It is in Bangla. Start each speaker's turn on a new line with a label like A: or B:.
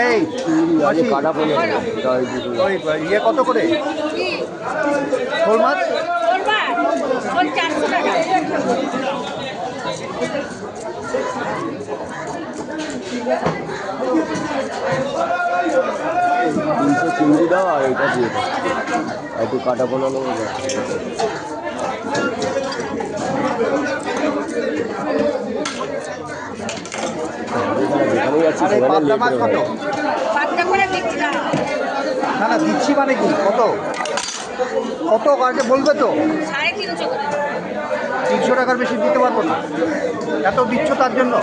A: এই কাটা পড়ে ইয়ে কত করে শোল মাছ?
B: 400 টাকা।
C: চিংড়ি দাও আর এটা দিয়ে দাও, একটু কাটা পোনা নেবো।
A: না না দিচ্ছি মানে কি কত কত কাজে বলবে তো?
B: 350 করে।
A: 300 টাকার বেশি দিতে পারবো না। এত দিচ্ছ তার জন্য?